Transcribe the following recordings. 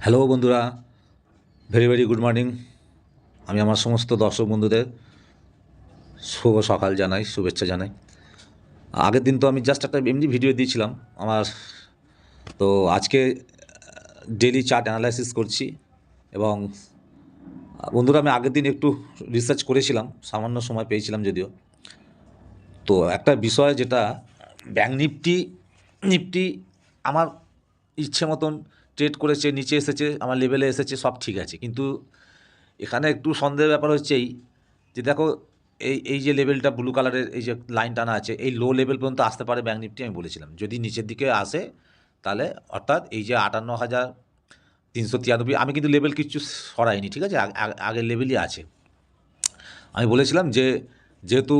Hello বন্ধুরা, very very good morning. আমি আমার সমস্ত দর্শক বন্ধুদের শুভ সকাল জানাই, শুভেচ্ছা জানাই। আগের দিন তো আমি জাস্ট একটা এমনি ভিডিও দিয়েছিলাম আমার। তো আজকে ডেইলি চার্ট অ্যানালাইসিস করছি এবং বন্ধুরা আমি আগের দিন একটু রিসার্চ করেছিলাম, সামান্য সময় পেয়েছিলাম যদিও। তো একটা বিষয় যেটা ব্যাঙ্ক নিফটি নিফটি আমার ইচ্ছে মতন ট্রেড করেছে, নিচে এসেছে, আমার লেভেলে এসেছে, সব ঠিক আছে। কিন্তু এখানে একটু সন্দেহের ব্যাপার হচ্ছে এই যে দেখো, এই যে লেভেলটা ব্লু কালারের এই যে লাইন টানা আছে, এই লো লেভেল পর্যন্ত আসতে পারে ব্যাঙ্ক নিফটি। আমি বলেছিলাম যদি নিচের দিকে আসে তাহলে অর্থাৎ এই যে 58,393, আমি কিন্তু লেভেল কিছু সরাইনি, ঠিক আছে, আগের লেভেলই আছে। আমি বলেছিলাম যে যেহেতু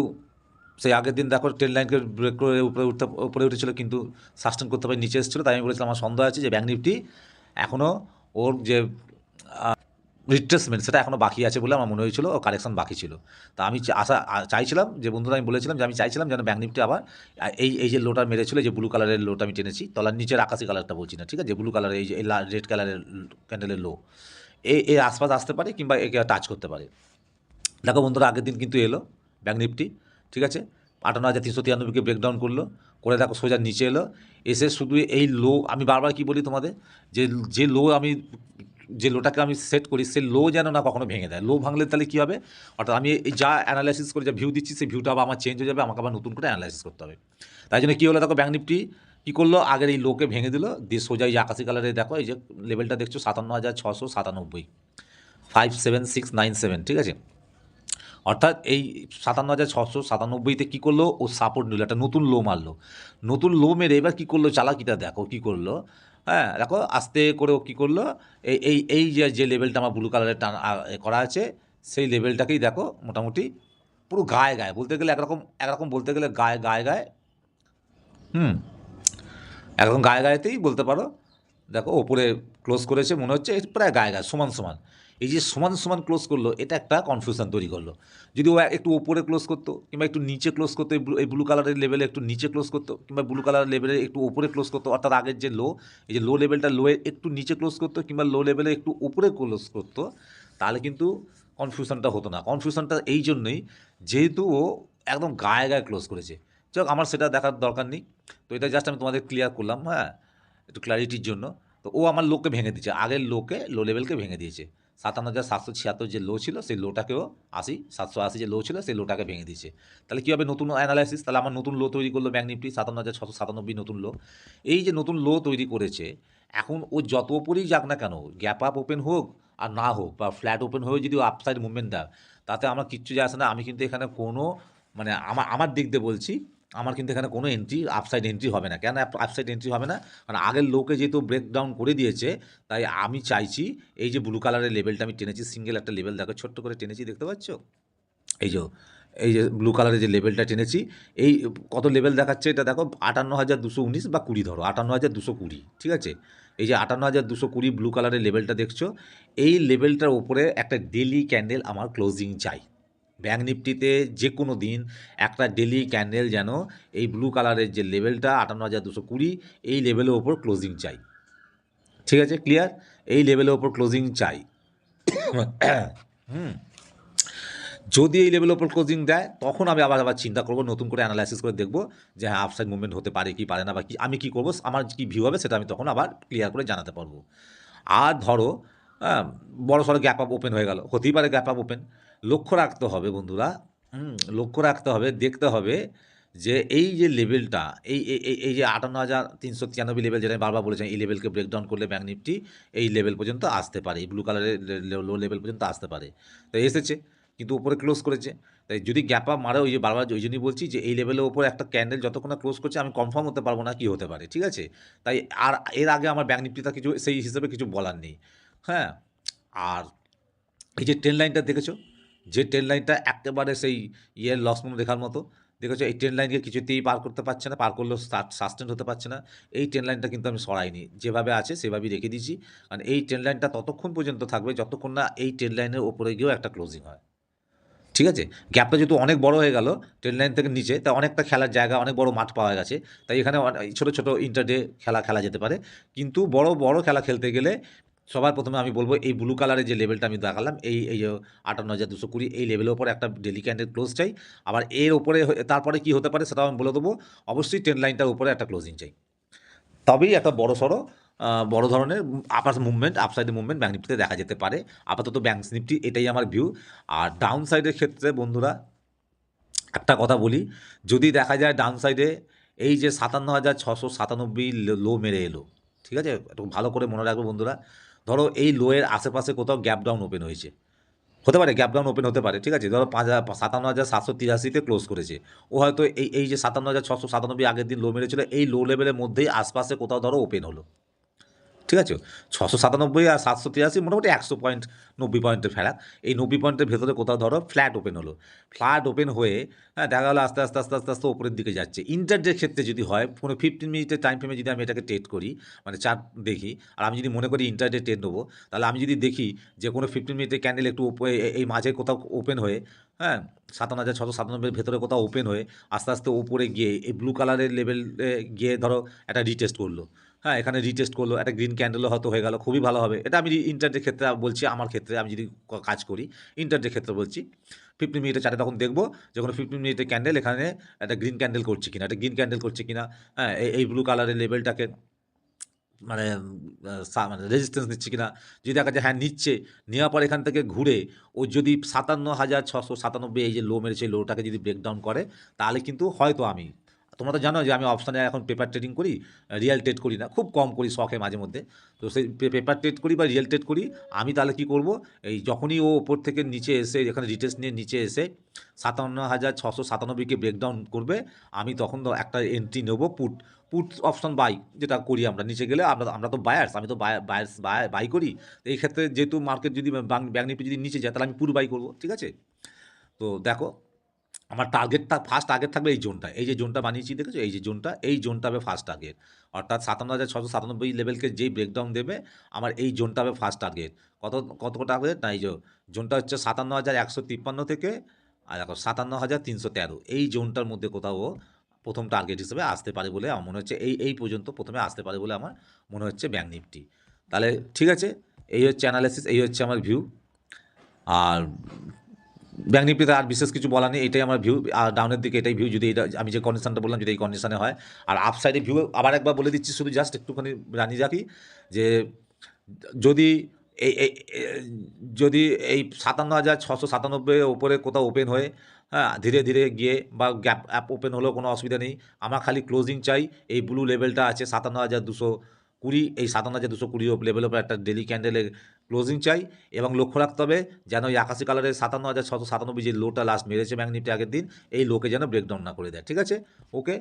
সেই আগের দিন দেখো ট্রেন লাইনকে ব্রেক করে উপরে উঠেছিল কিন্তু সাস্টেন করতে পারে নিচে এসেছিলো, তাই আমি বলেছিলাম আমার সন্দেহ আছে যে ব্যাঙ্ক নিফটি এখনও ওর যে রিট্রেসমেন্ট সেটা এখনও বাকি আছে বলে আমার মনে হয়েছিল, ও কারেকশন বাকি ছিল। তা আমি চাইছিলাম যে বন্ধুরা, আমি বলেছিলাম যে আমি চাইছিলাম যেন ব্যাঙ্ক নিফটি আবার এই যে লোটা মেরেছিল, যে ব্লু কালারের লোটা আমি টেনেছি, তলার নিচের আকাশি কালারটা বলছি না, ঠিক আছে, যে ব্লু কালারের এই যে রেড কালারের ক্যান্ডেলের লো, এর আশপাশ আসতে পারে কিংবা একে টাচ করতে পারে। দেখো বন্ধুরা, আগের দিন কিন্তু এলো ব্যাঙ্ক নিফটি, ঠিক আছে, 58,393কে ব্রেকডাউন করলো, করে দেখো সোজা নিচে এলো, এসে শুধু এই লো, আমি বারবার কি বলি তোমাদের, যে যে লো আমি যে লোটাকে আমি সেট করি সেই লো যেন না কখনো ভেঙে দেয়। লো ভাঙলে তাহলে কী হবে, অর্থাৎ আমি এই যা অ্যানালাইসিস করে যা ভিউ দিচ্ছি সেই ভিউটা আবার আমার চেঞ্জ হয়ে যাবে, আমাকে আবার নতুন করে অ্যানালাইসিস করতে হবে। তাই জন্য কী হলো দেখো, ব্যাঙ্ক নিফটি কী করলো, আগের এই লোকে ভেঙে দিল, দিয়ে সোজা এই যে আকাশি কালারে দেখো এই যে লেভেলটা দেখছো 57,697, 57697, ঠিক আছে। অর্থাৎ এই 57,697তে কী করলো, ও সাপোর্ট নিল, একটা নতুন লো মারলো, নতুন লো মেরে এবার কী করলো, চালাকিটা দেখো কী করলো। হ্যাঁ দেখো, আস্তে করে ও কী করলো, এই যে লেভেলটা আমার ব্লু কালারের করা আছে, সেই লেভেলটাকেই দেখো মোটামুটি পুরো গায়ে গায়ে বলতে গেলে একরকম বলতে গেলে গায়ে গায়ে গায়ে, হুম, একরকম গায়ে গায়েতেই বলতে পারো। দেখো ওপরে ক্লোজ করেছে, মনে হচ্ছে প্রায় গায়ে গায়ে সমান সমান। এই যে সমান সমান ক্লোজ করলো, এটা একটা কনফিউশন তৈরি করলো। যদি ও একটু ওপরে ক্লোজ করতো কিংবা একটু নিচে ক্লোজ করতো, এই ব্লু কালারের লেভেলে একটু নিচে ক্লোজ করতো কিংবা ব্লু কালারের লেভেলে একটু ওপরে ক্লোজ করতো, অর্থাৎ আগের যে লো, এই যে লো লেভেলটা লোয়ে একটু নিচে ক্লোজ করতো কিংবা লো লেভেলে একটু উপরে ক্লোজ করতো, তাহলে কিন্তু কনফিউশনটা হতো না। কনফিউশনটা এই জন্যই যেহেতু ও একদম গায়ে গায়ে ক্লোজ করেছে। যাক, আমার সেটা দেখার দরকার নেই। তো এটা জাস্ট আমি তোমাদের ক্লিয়ার করলাম, হ্যাঁ, একটু ক্ল্যারিটির জন্য। তো ও আমার লোকে ভেঙে দিয়েছে, আগের লো লেভেলকে ভেঙে দিয়েছে। 57,776 যে লো ছিল সেই লোটাকেও 780 যে লো ছিল সেই লোটাকে ভেঙে দিয়েছে। তাহলে কী হবে, নতুন অ্যানালাইসিস, তাহলে আমার নতুন লো তৈরি করলো ব্যাঙ্ক নিফটি 57,697, নতুন লো। এই যে নতুন লো তৈরি করেছে, এখন ও যত ওপরেই যাক না কেন, গ্যাপ আপ ওপেন হোক আর না হোক বা ফ্ল্যাট ওপেন হয়েও যদি ও আপসাইড মুভমেন্ট দেয়, তাতে আমার কিচ্ছু যায় আসে না। আমি কিন্তু এখানে কোনো মানে আমার দিক দিয়ে বলছি, আমার কিন্তু এখানে কোনো আপসাইড এন্ট্রি হবে না। কেন আপসাইড এন্ট্রি হবে না? কারণ আগের লোকে যেহেতু ব্রেকডাউন করে দিয়েছে, তাই আমি চাইছি এই যে ব্লু কালারের লেভেলটা আমি টেনেছি, সিঙ্গেল একটা লেভেল দেখো ছোট্ট করে টেনেছি, দেখতে পাচ্ছ? এই যে এই যে ব্লু কালারের যে লেভেলটা টেনেছি, এই কত লেভেল দেখাচ্ছে এটা দেখো, 58,219 বা 20 ধরো, 58,220, ঠিক আছে। এই যে 58,220 ব্লু কালারের লেভেলটা দেখছো, এই লেভেলটার ওপরে একটা ডেলি ক্যান্ডেল আমার ক্লোজিং চাই। ব্যাঙ্ক নিফটিতে যে কোনো দিন একটা ডেলি ক্যান্ডেল যেন এই ব্লু কালারের যে লেভেলটা 58,220, এই লেভেলের ওপর ক্লোজিং চাই, ঠিক আছে, ক্লিয়ার? এই লেভেলের ওপর ক্লোজিং চাই। হুম, যদি এই লেভেলের ওপর ক্লোজিং দেয়, তখন আমি আবার চিন্তা করবো, নতুন করে অ্যানালাইসিস করে দেখবো যে হ্যাঁ আপসাইড মুভমেন্ট হতে পারে কি পারে না, বা কি আমি কী করবো, আমার কী ভিউ হবে সেটা আমি তখন আবার ক্লিয়ার করে জানাতে পারবো। আর ধরো হ্যাঁ, বড় সড়ো গ্যাপ আপ ওপেন হয়ে গেল, হতেই পারে গ্যাপ আপ ওপেন। লক্ষ্য রাখতে হবে বন্ধুরা, লক্ষ্য রাখতে হবে, দেখতে হবে যে এই যে লেভেলটা, এই যে 58,393 লেভেল, যেটা আমি বারবার বলেছি, এই লেভেলকে ব্রেকডাউন করলে ব্যাঙ্ক নিফটি এই লেভেল পর্যন্ত আসতে পারে, এই ব্লু কালারের লো লেভেল পর্যন্ত আসতে পারে। তো এসেছে, কিন্তু উপরে ক্লোজ করেছে। তাই যদি গ্যাপ আপ মারে, ওই যে বারবার ওই জন্যই বলছি যে এই লেভেলের উপর একটা ক্যান্ডেল যতক্ষণ না ক্লোজ করছে আমি কনফার্ম হতে পারবো না কী হতে পারে, ঠিক আছে। তাই আর এর আগে আমার ব্যাঙ্ক নিফটিটা কিছু সেই হিসেবে কিছু বলার নেই, হ্যাঁ। আর এই যে ট্রেন লাইনটা দেখেছো, যে ট্রেন লাইনটা একেবারে সেই ইয়ের লসমো দেখার মতো, দেখেছো, এই ট্রেন লাইনকে কিছুতেই পার করতে পারছে না, পার করলেও সাস্টেন্ড হতে পারছে না। এই ট্রেন লাইনটা কিন্তু আমি সরাইনি, যেভাবে আছে সেভাবেই রেখে দিয়েছি। কারণ এই ট্রেন লাইনটা ততক্ষণ পর্যন্ত থাকবে যতক্ষণ না এই ট্রেন লাইনের ওপরে গিয়েও একটা ক্লোজিং হয়, ঠিক আছে। গ্যাপটা যেহেতু অনেক বড় হয়ে গেল ট্রেন লাইন থেকে নিচে, তা অনেকটা খেলার জায়গা, অনেক বড় মাঠ পাওয়া গেছে। তাই এখানে ছোটো ছোটো ইন্টারডে খেলা খেলা যেতে পারে। কিন্তু বড় বড় খেলা খেলতে গেলে সবার প্রথমে আমি বলবো এই ব্লু কালারের যে লেভেলটা আমি দেখালাম এই যে 58,220 এই লেভেলের উপরে একটা ডেলি ক্যান্ডেল ক্লোজ চাই। আবার এর উপরে তারপরে কি হতে পারে সেটাও আমি বলে দেবো। অবশ্যই ট্রেন্ড লাইনটার উপরে একটা ক্লোজিং চাই, তবেই একটা বড়সড় বড় ধরনের আপার মুভমেন্ট আপসাইডে মুভমেন্ট ব্যাঙ্ক নিফটিতে দেখা যেতে পারে। আপাতত ব্যাঙ্ক নিফটি এটাই আমার ভিউ। আর ডাউন সাইডের ক্ষেত্রে বন্ধুরা একটা কথা বলি, যদি দেখা যায় ডাউন সাইডে এই যে 57,697 লো মেরে এলো, ঠিক আছে, একটু ভালো করে মনে রাখবে বন্ধুরা। ধরো এই লোয়ের আশেপাশে কোথাও গ্যাপ ডাউন ওপেন হয়েছে, হতে পারে গ্যাপ ডাউন ওপেন হতে পারে, ঠিক আছে, ধরো 57,783 ক্লোজ করেছে। ও হয়তো এই যে 57,697 আগের দিন লো মেরেছিল, এই লো লেভেলের মধ্যেই আশপাশে কোথাও ধরো ওপেন হলো, ঠিক আছে। 697 আর 783 মোটামুটি 100 পয়েন্ট, 90 পয়েন্টের ফেরাক। এই 90 পয়েন্টের ভেতরে কোথাও ধরো ফ্ল্যাট ওপেন হলো, ফ্ল্যাট ওপেন হয়ে দেখা গেলো আস্তে আস্তে আস্তে আস্তে আস্তে ওপরের দিকে যাচ্ছে। ইন্টারডের ক্ষেত্রে যদি হয়, কোনো 15 মিনিটের টাইম ফ্রেমে যদি আমি এটাকে ট্রেড করি, মানে চার্ট দেখি, আর আমি যদি মনে করি ইন্টারডে ট্রেড নেবো, তাহলে আমি যদি দেখি যে কোনো 15 মিনিটের ক্যান্ডেল একটু এই মাঝে কোথাও ওপেন হয়ে, হ্যাঁ, 57,697 ভেতরে কোথাও ওপেন হয়ে আস্তে আস্তে ওপরে গিয়ে এই ব্লু কালারের লেভেলে গিয়ে ধরো একটা রিটেস্ট করলো, হ্যাঁ, এখানে রিটেস্ট করলো, একটা গ্রিন ক্যান্ডেলও হয়তো হয়ে গেল, খুবই ভালো হবে। এটা আমি ইন্টারডে ক্ষেত্রে বলছি, আমার ক্ষেত্রে আমি যদি কাজ করি ইন্টারডে ক্ষেত্রে বলছি, 15 মিনিটের চার্টে তখন দেখবো যে কোনো 15 মিনিটের ক্যান্ডেল এখানে একটা গ্রিন ক্যান্ডেল করছে কিনা, একটা গ্রিন ক্যান্ডেল করছে কিনা, হ্যাঁ, এই ব্লু কালারের লেভেলটাকে মানে মানে রেজিস্ট্যান্স নিচ্ছে কিনা। যদি দেখা যায় হ্যাঁ নিচ্ছে, নেওয়ার পর এখান থেকে ঘুরে ও যদি 57,697 এই যে লো মেরেছে, লোটাকে যদি ব্রেকডাউন করে, তাহলে কিন্তু হয়তো আমি, তোমরা তো জানো যে আমি অপশানে এখন পেপার ট্রেডিং করি, রিয়েল ট্রেড করি না, খুব কম করি শখে মাঝে মধ্যে। তো সেই পেপার ট্রেড করি বা রিয়েল ট্রেড করি। আমি তাহলে কী করব, এই যখনই ও ওপর থেকে নিচে এসে এখানে রিটেস্ট নিয়ে নিচে এসে 57,697কে ব্রেকডাউন করবে, আমি তখন একটা এন্ট্রি নেবো, পুট পুট অপশন বাই, যেটা করি আমরা। নিচে গেলে আমরা তো বায়ার্স, আমি তো বায়ার্স বাই করি। তো এই ক্ষেত্রে যেহেতু মার্কেট যদি ব্যাঙ্ক নিফটি যদি নিচে যায়, তাহলে আমি পুট বাই করবো, ঠিক আছে। তো দেখো আমার টার্গেটটা, ফার্স্ট টার্গেট থাকবে এই জোনটা, এই যে জোনটা বানিয়েছি দেখেছো, এই যে জোনটা, এই জোনটা হবে ফার্স্ট টার্গেট। অর্থাৎ 57,697 লেভেলকে যেই ব্রেকডাউন দেবে, আমার এই জোনটা হবে ফার্স্ট টার্গেট। কত কত টার্গেট না, এই যে জোনটা হচ্ছে 57,153 থেকে আর দেখো 57,313, এই জোনটার মধ্যে কোথাও ও প্রথম টার্গেট হিসেবে আসতে পারে বলে আমার মনে হচ্ছে। এই পর্যন্ত প্রথমে আসতে পারে বলে আমার মনে হচ্ছে ব্যাঙ্ক নিফটি। তাহলে ঠিক আছে, এই হচ্ছে অ্যানালাইসিস, এই হচ্ছে আমার ভিউ। আর ব্যাঙ্ক নিফটিতে আর বিশেষ কিছু বলার নেই, এটাই আমার ভিউ। আর ডাউনের দিকে এটাই ভিউ, যদি এটা আমি যে কন্ডিশনটা বললাম যদি এই কন্ডিশনে হয়। আর আপসাইডে ভিউ আবার একবার বলে দিচ্ছি, শুধু জাস্ট একটুখানি জানিয়ে রাখি যে যদি এই এই এ- যদি এই 57,697 ওপরে কোথাও ওপেন হয়ে, হ্যাঁ, ধীরে ধীরে গিয়ে বা গ্যাপ অ্যাপ ওপেন হলেও কোনো অসুবিধা নেই। আমার খালি ক্লোজিং চাই, এই ব্লু লেভেলটা আছে 57,220, এই 57,220 লেভেলের উপর একটা ডেলি ক্যান্ডেলের ক্লোজিং চাই। এবং লক্ষ্য রাখতে হবে যেন এই আকাশি কালারের 57,697 যে লোটা লাস্ট মেরেছে ব্যাঙ্ক নিফটি আগের দিন, এই লোকে যেন ব্রেকডাউন না করে দেয়, ঠিক আছে। ওকে,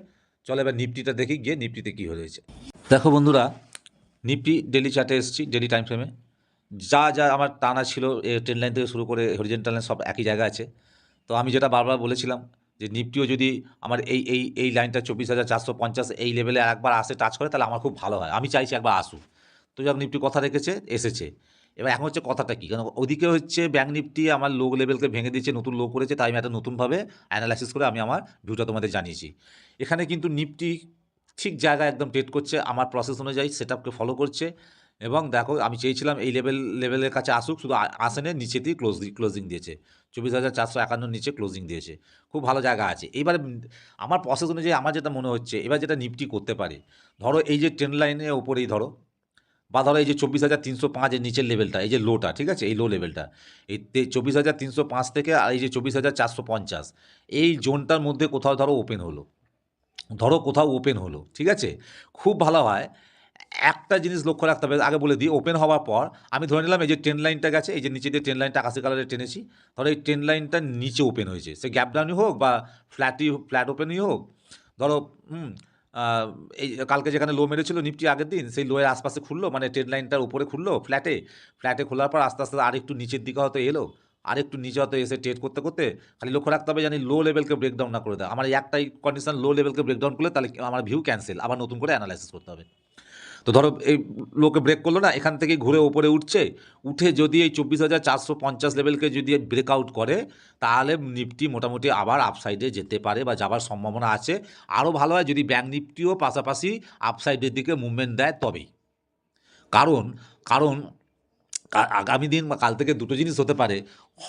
চলো এবার নিফটিটা দেখি গিয়ে নিফটিতে কী হয়েছে। দেখো বন্ধুরা, নিফটি ডেলি চার্টে এসেছি, ডেলি টাইম ফ্রেমে যা যা আমার টানা ছিল, ট্রেন লাইন থেকে শুরু করে হরিজেন্টাল লাইন সব একই জায়গায় আছে। তো আমি যেটা বারবার বলেছিলাম যে নিফটিও যদি আমার এই লাইনটা 24,450 এই লেভেলে একবার আসে, টাচ করে, তাহলে আমার খুব ভালো হয়। আমি চাইছি একবার আসুক। তো যাক, নিফটি কথা রেখেছে, এসেছে। এবার এখন হচ্ছে কথাটা কী, কারণ ওদিকে হচ্ছে ব্যাঙ্ক নিফটি আমার লো লেভেলকে ভেঙে দিয়েছে, নতুন লো করেছে, তাই আমি একটা নতুনভাবে অ্যানালাইসিস করে আমি আমার ভিউটা তোমাদের জানিয়েছি। এখানে কিন্তু নিফটি ঠিক জায়গায় একদম ট্রেড করছে, আমার প্রসেস অনুযায়ী সেটআপকে ফলো করছে। এবং দেখো আমি চেয়েছিলাম এই লেভেলের কাছে আসুক, শুধু আসেনে, নিচেতেই ক্লোজিং দিয়েছে, 24,451 নিচে ক্লোজিং দিয়েছে, খুব ভালো জায়গা আছে। এবারে আমার প্রসেস অনুযায়ী আমার যেটা মনে হচ্ছে, এবার যেটা নিফটি করতে পারে, ধরো এই যে ট্রেন্ড লাইনের ওপরেই ধরো, বা ধরো এই যে 24,305 এর নিচের লেভেলটা, এই যে লোটা, ঠিক আছে, এই লো লেভেলটা, এই 24,305 থেকে আর এই যে 24,450, এই জোনটার মধ্যে কোথাও ধরো ওপেন হলো, ধরো কোথাও ওপেন হলো, ঠিক আছে, খুব ভালো হয়। একটা জিনিস লক্ষ্য রাখতে হবে, আগে বলে দিই, ওপেন হওয়ার পর আমি ধরে নিলাম এই যে ট্রেন লাইনটা গেছে, এই যে নিচে দিয়ে ট্রেন লাইনটা আকাশি কালারে টেনেছি, ধরো এই ট্রেন লাইনটা নিচে ওপেন হয়েছে, সে গ্যাপ ডাউনই হোক বা ফ্ল্যাট ওপেনই হোক, ধরো আহ, এই কালকে যেখানে লো মেরেছিল নিফটি আগের দিন, সেই লোয়ের আশপাশে খুললো, মানে ট্রেন লাইনটার উপরে খুললো, ফ্ল্যাটে খোলার পর আস্তে আস্তে আরেকটু নিচের দিকে হয়তো এলো, আরেকটু নিচে হয়তো এসে ট্রেড করতে করতে, খালি লক্ষ্য রাখতে হবে জানি লো লেভেলকে ব্রেকডাউন না করে দেয়। আমার একটাই কন্ডিশন, লো লেভেলকে ব্রেকডাউন করলে তাহলে আমার ভিউ ক্যান্সেল, আবার নতুন করে অ্যানালাইসিস করতে হবে। তো ধরো এই লোকে ব্রেক করলো না, এখান থেকে ঘুরে ওপরে উঠছে, উঠে যদি এই 24,450 লেভেলকে যদি ব্রেকআউট করে, তাহলে নিফটি মোটামুটি আবার আপসাইডে যেতে পারে বা যাবার সম্ভাবনা আছে। আরও ভালো হয় যদি ব্যাঙ্ক নিফটিও পাশাপাশি আপসাইডের দিকে মুভমেন্ট দেয় তবেই। কারণ কারণ আগামী দিন বা কাল থেকে দুটো জিনিস হতে পারে।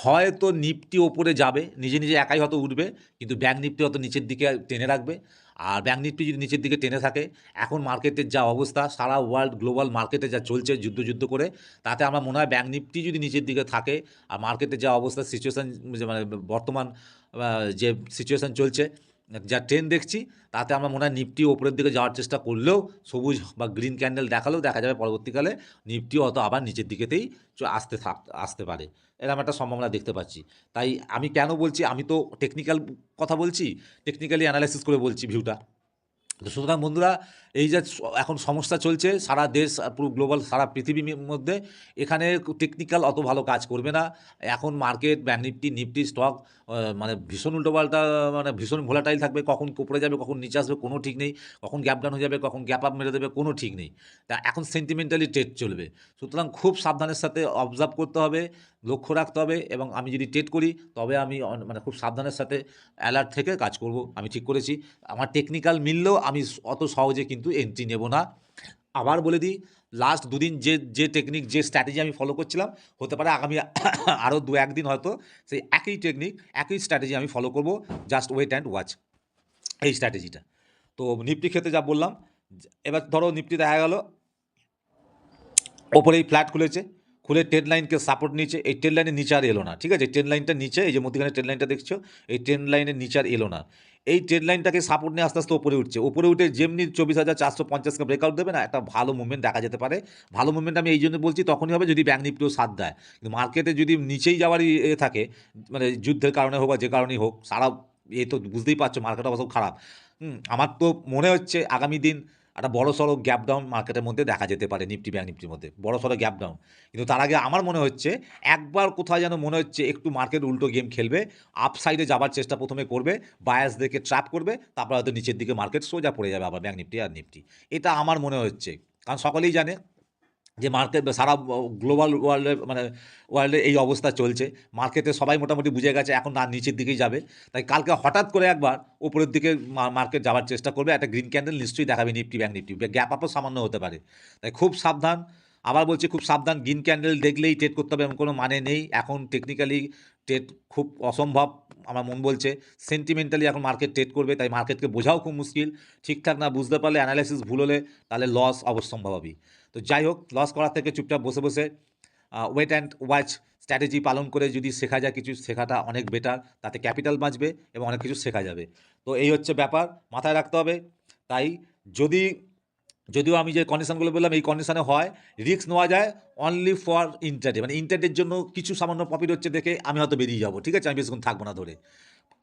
হয়তো নিফটি ওপরে যাবে, নিজে, নিজে একাই হয়তো উঠবে, কিন্তু ব্যাঙ্ক নিফটি হয়তো নিচের দিকে টেনে রাখবে। আর ব্যাঙ্ক নিফটি যদি নিচের দিকে টেনে থাকে, এখন মার্কেটের যা অবস্থা, সারা ওয়ার্ল্ড গ্লোবাল মার্কেটে যা চলছে যুদ্ধ করে, তাতে আমার মনে হয় ব্যাঙ্ক নিফটি যদি নিচের দিকে থাকে আর মার্কেটের যা অবস্থা সিচুয়েশান, মানে বর্তমান যে সিচুয়েশান চলছে, যা ট্রেন্ড দেখছি, তাতে আমার মনে হয় নিফটি ওপরের দিকে যাওয়ার চেষ্টা করলেও, সবুজ বা গ্রিন ক্যান্ডেল দেখালেও দেখা যাবে পরবর্তীকালে নিফটিও হয়তো আবার নিচের দিকেতেই আসতে পারে। এরকম একটা সম্ভাবনা দেখতে পাচ্ছি। তাই আমি কেন বলছি, আমি তো টেকনিক্যাল কথা বলছি, টেকনিক্যালি অ্যানালাইসিস করে বলছি ভিউটা। তো সুতরাং বন্ধুরা, এই যে এখন সমস্যা চলছে সারা দেশ, পুরো গ্লোবাল সারা পৃথিবীর মধ্যে, এখানে টেকনিক্যাল অত ভালো কাজ করবে না। এখন মার্কেট ব্যাঙ্ক নিফটি স্টক মানে ভীষণ উল্টোপাল্টা, মানে ভীষণ ভোলাটাইল থাকবে, কখন উপরে যাবে কখন নিচে আসবে কোনো ঠিক নেই, কখন গ্যাপ ডাউন হয়ে যাবে কখন গ্যাপ আপ মেরে দেবে কোনো ঠিক নেই। তা এখন সেন্টিমেন্টালি ট্রেড চলবে, সুতরাং খুব সাবধানের সাথে অবজার্ভ করতে হবে, লক্ষ্য রাখতে হবে, এবং আমি যদি ট্রেড করি তবে আমি মানে খুব সাবধানের সাথে অ্যালার্ট থেকে কাজ করব, আমি ঠিক করেছি। আমার টেকনিক্যাল মিললেও আমি অত সহজে কিন্তু এন্ট্রি নেব না। আবার বলে দিই, লাস্ট দুদিন যে টেকনিক যে স্ট্র্যাটেজি আমি ফলো করছিলাম, হতে পারে আগামী আরও 2-1 দিন হয়তো সেই একই টেকনিক একই স্ট্র্যাটেজি আমি ফলো করব, জাস্ট ওয়েট অ্যান্ড ওয়াচ এই স্ট্র্যাটেজিটা। তো নিফটি ক্ষেত্রে যা বললাম, এবার ধরো নিফটি দেখা গেল ওপরেই ফ্ল্যাট খুলেছে, খুলে ট্রেন লাইনকে সাপোর্ট নিচ্ছে, এই ট্রেন লাইনের নিচে আর এলো না, ঠিক আছে, ট্রেন লাইনটা নিচে, এই যে মধ্যখানে ট্রেন লাইনটা দেখছো, এই ট্রেন লাইনের নিচে আর এলো না, এই ট্রেন লাইনটাকে সাপোর্ট নিয়ে আস্তে আস্তে ওপরে উঠছে, ওপরে উঠে যেমনি 24,450কে ব্রেকআউট দেবে না, একটা ভালো মুভমেন্ট দেখা যেতে পারে। ভালো মুভমেন্ট আমি এই জন্য বলছি তখনই হবে যদি ব্যাঙ্ক নিফটিও সাথ দেয়, কিন্তু মার্কেটে যদি নিচেই যাওয়ারই থাকে, মানে যুদ্ধের কারণে হোক বা যে কারণেই হোক, সারা এ তো বুঝতেই পারছো মার্কেট অবস্থা খুব খারাপ। আমার তো মনে হচ্ছে আগামী দিন একটা বড়সড় গ্যাপ ডাউন মার্কেটের মধ্যে দেখা যেতে পারে, নিফটি ব্যাঙ্ক নিফটির মধ্যে বড়সড় গ্যাপ ডাউন। কিন্তু তার আগে আমার মনে হচ্ছে একবার কোথাও যেন মনে হচ্ছে একটু মার্কেট উল্টো গেম খেলবে, আপসাইডে যাবার চেষ্টা প্রথমে করবে, বায়াসদেরকে ট্র্যাপ করবে, তারপর হয়তো নিচের দিকে মার্কেট সোজা পড়ে যাবে আবার ব্যাঙ্ক নিফটি আর নিফটি। এটা আমার মনে হচ্ছে, কারণ সকলেই জানে যে মার্কেট সারা গ্লোবাল ওয়ার্ল্ডে, মানে ওয়ার্ল্ডে এই অবস্থা চলছে, মার্কেটে সবাই মোটামুটি বুঝে গেছে এখন না নিচের দিকেই যাবে। তাই কালকে হঠাৎ করে একবার উপরের দিকে মার্কেট যাওয়ার চেষ্টা করবে, একটা গ্রিন ক্যান্ডেল নিশ্চয়ই দেখাবে নিফটি ব্যাঙ্ক নিফটি, গ্যাপ আপও সামান্য হতে পারে। তাই খুব সাবধান, আবার বলছি খুব সাবধান, গ্রিন ক্যান্ডেল দেখলেই ট্রেড করতে হবে এমন কোনো মানে নেই, এখন টেকনিক্যালি ট্রেড খুব অসম্ভব, আমার মন বলছে সেন্টিমেন্টালি এখন মার্কেট ট্রেড করবে, তাই মার্কেটকে বোঝাও খুব মুশকিল, ঠিকঠাক না বুঝতে পারলে, অ্যানালাইসিস ভুল হলে, তাহলে লস অবশ্যম্ভাবী। তো যাই হোক, লস করার থেকে চুপচাপ বসে বসে ওয়েট অ্যান্ড ওয়াচ স্ট্র্যাটেজি পালন করে যদি শেখা যায় কিছু, শেখাটা অনেক বেটার, তাতে ক্যাপিটাল বাঁচবে এবং অনেক কিছু শেখা যাবে। তো এই হচ্ছে ব্যাপার, মাথায় রাখতে হবে। তাই যদি, যদিও আমি যে কন্ডিশনগুলো বললাম এই কন্ডিশনে হয়, রিস্ক নেওয়া যায় অনলি ফর ইন্টারডে, মানে ইন্টারডের জন্য কিছু সামান্য প্রফিট হচ্ছে দেখে আমি হয়তো বেরিয়ে যাবো, ঠিক আছে, আমি বেশিক্ষণ থাকবো না ধরে।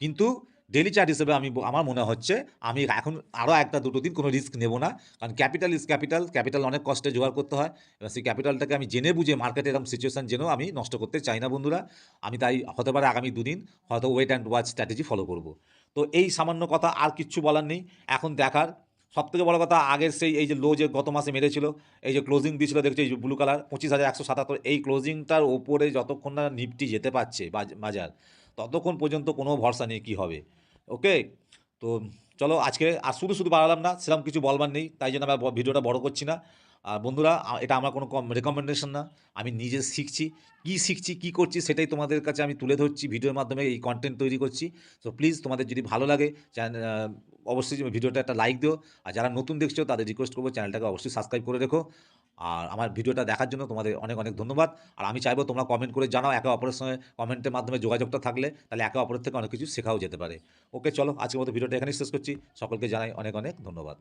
কিন্তু ডেলি চার্ট হিসেবে আমার মনে হচ্ছে আমি এখন আরও 1-2 দিন কোনো রিস্ক নেব না, কারণ ক্যাপিটাল ইজ ক্যাপিটাল, ক্যাপিটাল অনেক কষ্টে জোগাড় করতে হয়, এবার সেই ক্যাপিটালটাকে আমি জেনে বুঝে মার্কেটে এরকম সিচুয়েশান জেনেও আমি নষ্ট করতে চাই না বন্ধুরা। আমি তাই হতে পারে আগামী 2 দিন হয়তো wait and watch strategy follow করব। তো এই সামান্য কথা, আর কিচ্ছু বলার নেই। এখন দেখার সবথেকে বড় কথা, আগের সেই এই যে লো যে গত মাসে মেরেছিল, এই যে ক্লোজিং দিয়েছিল দেখছো, এই যে ব্লু কালার 25,177, এই ক্লোজিংটার ওপরে যতক্ষণ না নিফটি যেতে পারছে বাজার, ততক্ষণ পর্যন্ত কোনো ভরসা নেই কী হবে। ওকে, তো চলো আজকে আর শুধু বাড়ালাম না, সেরকম কিছু বলবার নেই, তাই জন্য আমি ভিডিওটা বড় করছি না। আর বন্ধুরা, এটা আমার কোনো রেকমেন্ডেশন না, আমি নিজে শিখছি কী করছি সেটাই তোমাদের কাছে আমি তুলে ধরছি, ভিডিওর মাধ্যমে এই কন্টেন্ট তৈরি করছি। সো প্লিজ তোমাদের যদি ভালো লাগে অবশ্যই ভিডিওটা একটা লাইক দিও, আর যারা নতুন দেখছো তাদের রিকোয়েস্ট করবো চ্যানেলটাকে অবশ্যই সাবস্ক্রাইব করে রেখো। আর আমার ভিডিওটা দেখার জন্য তোমাদের অনেক অনেক ধন্যবাদ। আর আমি চাইবো তোমরা কমেন্ট করে জানাও, একে অপরের সঙ্গে কমেন্টের মাধ্যমে যোগাযোগটা থাকলে তাহলে একে অপরের থেকে অনেক কিছু শেখাও যেতে পারে। ওকে চলো, আজকের মতো ভিডিওটা এখানেই শেষ করছি, সকলকে জানাই অনেক অনেক ধন্যবাদ।